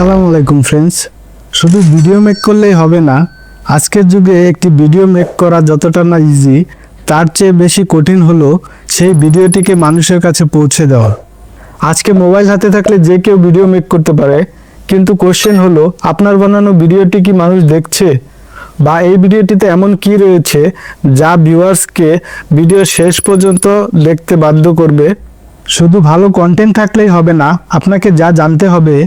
আসসালামু আলাইকুম ফ্রেন্ডস। শুধু ভিডিও মেক করলেই হবে না। আজকের যুগে একটি ভিডিও মেক করা যতটা না ইজি, তার চেয়ে বেশি কঠিন হলো সেই ভিডিওটিকে মানুষের কাছে পৌঁছে দেওয়া। আজকে মোবাইল হাতে থাকলে যে কেউ ভিডিও মেক করতে পারে, কিন্তু কোশ্চেন হলো আপনার বানানো ভিডিওটি কি মানুষ দেখছে, বা এই ভিডিওটিতে এমন কি রয়েছে যা ভিউয়ার্সকে ভিডিও শেষ পর্যন্ত দেখতে বাধ্য করবে। শুধু ভালো কন্টেন্ট থাকলেই হবে না, আপনাকে যা জানতে হবে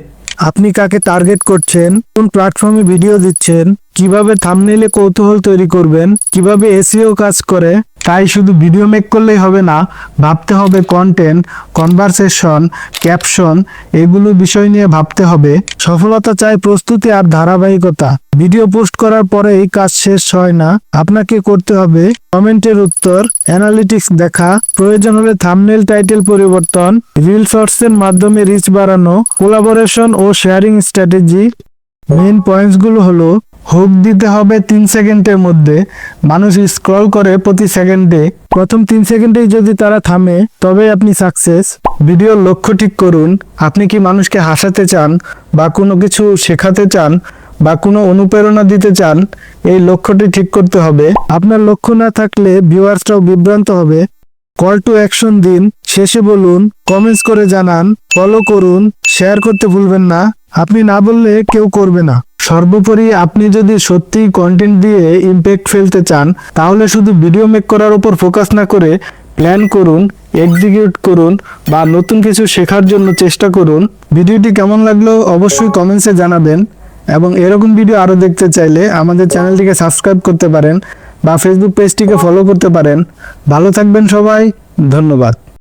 আপনি কাকে টার্গেট করছেন, কোন প্ল্যাটফর্মে ভিডিও দিচ্ছেন, কিভাবে থাম্বনেইলে কৌতূহল তৈরি করবেন, কিভাবে এসইও কাজ করে। তাই শুধু ভিডিও মেক করলেই হবে না, ভাবতে হবে কন্টেন্ট, কনভারসেশন, ক্যাপশন, এগুলো বিষয় নিয়ে ভাবতে হবে। সফলতা চাই প্রস্তুতি আর ধারাবাহিকতা। ভিডিও পোস্ট করার পরেই কাজ শেষ হয় না, আপনাকে করতে হবে কমেন্টের উত্তর, অ্যানালিটিক্স দেখা, প্রয়োজন হলে থাম্বনেইল টাইটেল পরিবর্তন, রিল শর্টসের মাধ্যমে রিচ বাড়ানো, কোলাবোরেশন ও শেয়ারিং স্ট্র্যাটেজি। মেইন পয়েন্টসগুলো হলো, হুক দিতে হবে 3 সেকেন্ডের মধ্যে। মানুষ স্ক্রল করে প্রতি সেকেন্ডে, প্রথম 3 সেকেন্ডেই যদি তারা থামে তবে আপনি সাকসেস। ভিডিওর লক্ষ্য ঠিক করুন, আপনি কি মানুষকে হাসাতে চান, বা কোনো কিছু শেখাতে চান, বা কোনো অনুপ্রেরণা দিতে চান। এই লক্ষ্যটি ঠিক করতে হবে। আপনার লক্ষ্য না থাকলে ভিউয়ার্সরাও বিভ্রান্ত হবে। কল টু অ্যাকশন দিন, শেষে বলুন, কমেন্টস করে জানান, ফলো করুন, শেয়ার করতে ভুলবেন না। আপনি না বললে কেউ করবে না। সর্বোপরি আপনি যদি সত্যিই কন্টেন্ট দিয়ে ইমপ্যাক্ট ফেলতে চান, তাহলে শুধু ভিডিও মেক করার উপর ফোকাস না করে প্ল্যান করুন, এক্সিকিউট করুন, বা নতুন কিছু শেখার জন্য চেষ্টা করুন। ভিডিওটি কেমন লাগলো অবশ্যই কমেন্টসে জানাবেন, এবং এরকম ভিডিও আরও দেখতে চাইলে আমাদের চ্যানেলটিকে সাবস্ক্রাইব করতে পারেন বা ফেসবুক পেজটিকে ফলো করতে পারেন। ভালো থাকবেন সবাই, ধন্যবাদ।